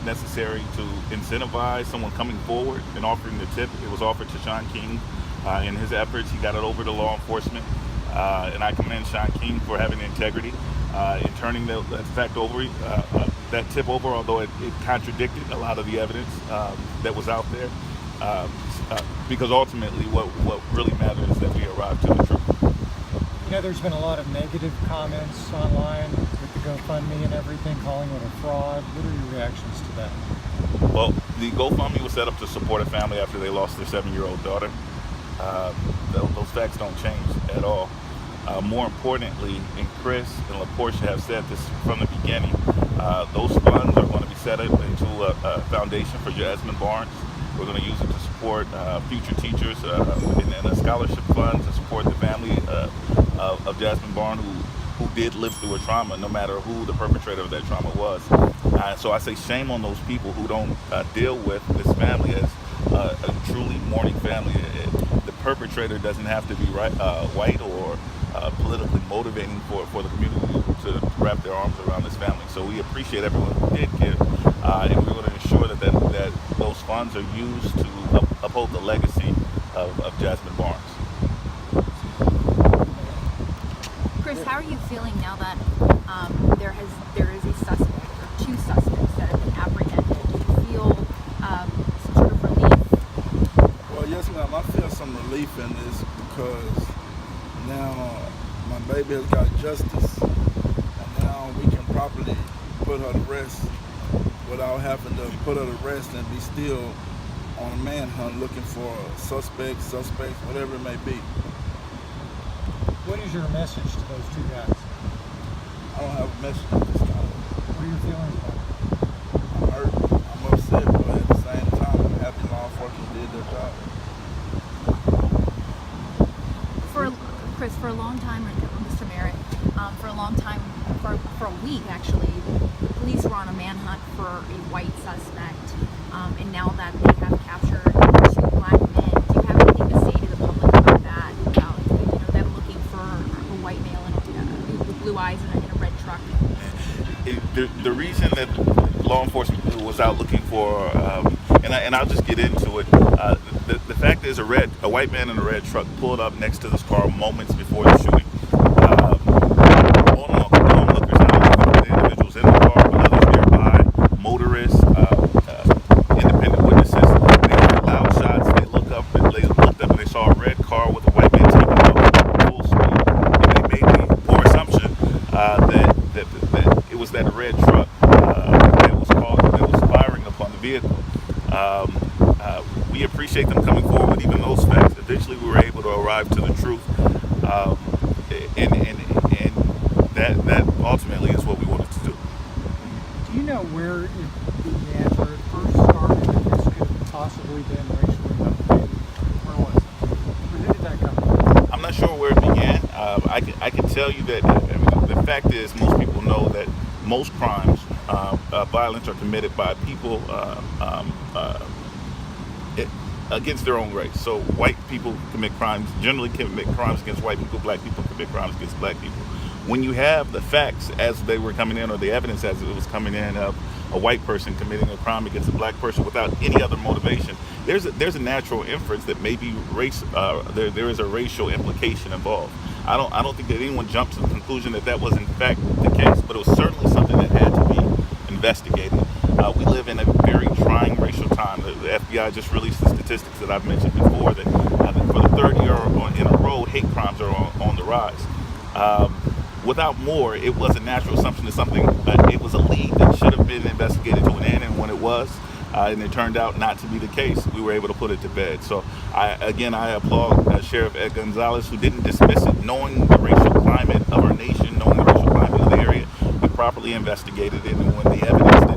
necessary to incentivize someone coming forward and offering the tip. It was offered to Sean King. In his efforts, he got it over to law enforcement. And I commend Sean King for having integrity in turning that fact over, that tip over, although it contradicted a lot of the evidence that was out there. Because ultimately, what really matters is that we arrive to the truth. You know, there's been a lot of negative comments online with the GoFundMe and everything, calling it a fraud. What are your reactions to that? Well, the GoFundMe was set up to support a family after they lost their 7-year-old daughter. Those facts don't change at all. More importantly, and Chris and LaPortia have said this from the beginning, those funds are going to be set up into a foundation for Jazmine Barnes. We're going to use it to support future teachers and a scholarship fund to support the family of Jazmine Barnes who did live through a trauma, no matter who the perpetrator of that trauma was. So I say shame on those people who don't deal with this family as a truly mourning family. The perpetrator doesn't have to be white or politically motivating for the community to wrap their arms around this family. So we appreciate everyone who did give, and we're going to ensure that those funds are used to uphold the legacy of Jazmine Barnes. Chris, how are you feeling now that there is a suspect or two suspects that have been apprehended? Do you feel some sort of relief? Well, yes, ma'am. I feel some relief in this because now my baby has got justice, and now we can properly put her to rest without having to put her to rest and be still on a manhunt looking for suspects, whatever it may be. What is your message to those two guys? I don't have a message at this time. What are your feelings about it? I'm hurt, I'm upset, but at the same time, I'm happy law enforcement did their job. Chris, for a long time, Mr. Merritt, for a long time, for a week actually, the police were on a manhunt for a white suspect, and now that they have captured two black men, do you have anything to say to the public about that? About them looking for a white male with blue eyes in a red truck? The reason that law enforcement was out looking for, and I'll just get into it. The fact is, a white man in a red truck pulled up next to this car moments before the shooting. Onlookers, not only the individuals in the car, but others nearby, motorists, independent witnesses. They heard loud shots. They looked up and they saw a red car with a white man taking off full speed. And they made the poor assumption that it was that red truck that was firing upon the vehicle. We appreciate them coming forward with even those facts. Eventually, we were able to arrive to the truth, and that ultimately is what we wanted to do. Do you know where it began, where it first started, that this could have possibly been racially motivated? Where was it? Where did that come from? I'm not sure where it began. I can tell you that the fact is, most people know that most crimes, violence, are committed by people against their own race. So white people generally commit crimes against white people. Black people commit crimes against black people. When you have the facts as they were coming in, or the evidence as it was coming in of a white person committing a crime against a black person without any other motivation, there's a natural inference that maybe race, there is a racial implication involved. I don't think that anyone jumped to the conclusion that was in fact the case, but it was certainly something that had to be investigated. We live in a very trying racial time. The FBI just released the statistics that I've mentioned before that for the third year in a row, hate crimes are on the rise. Without more, it was a natural assumption that it was a lead that should have been investigated to an end, and when it was, and it turned out not to be the case, we were able to put it to bed. So I applaud Sheriff Ed Gonzalez, who didn't dismiss it, knowing the racial climate of our nation, knowing the racial climate of the area. We properly investigated it, and when the evidence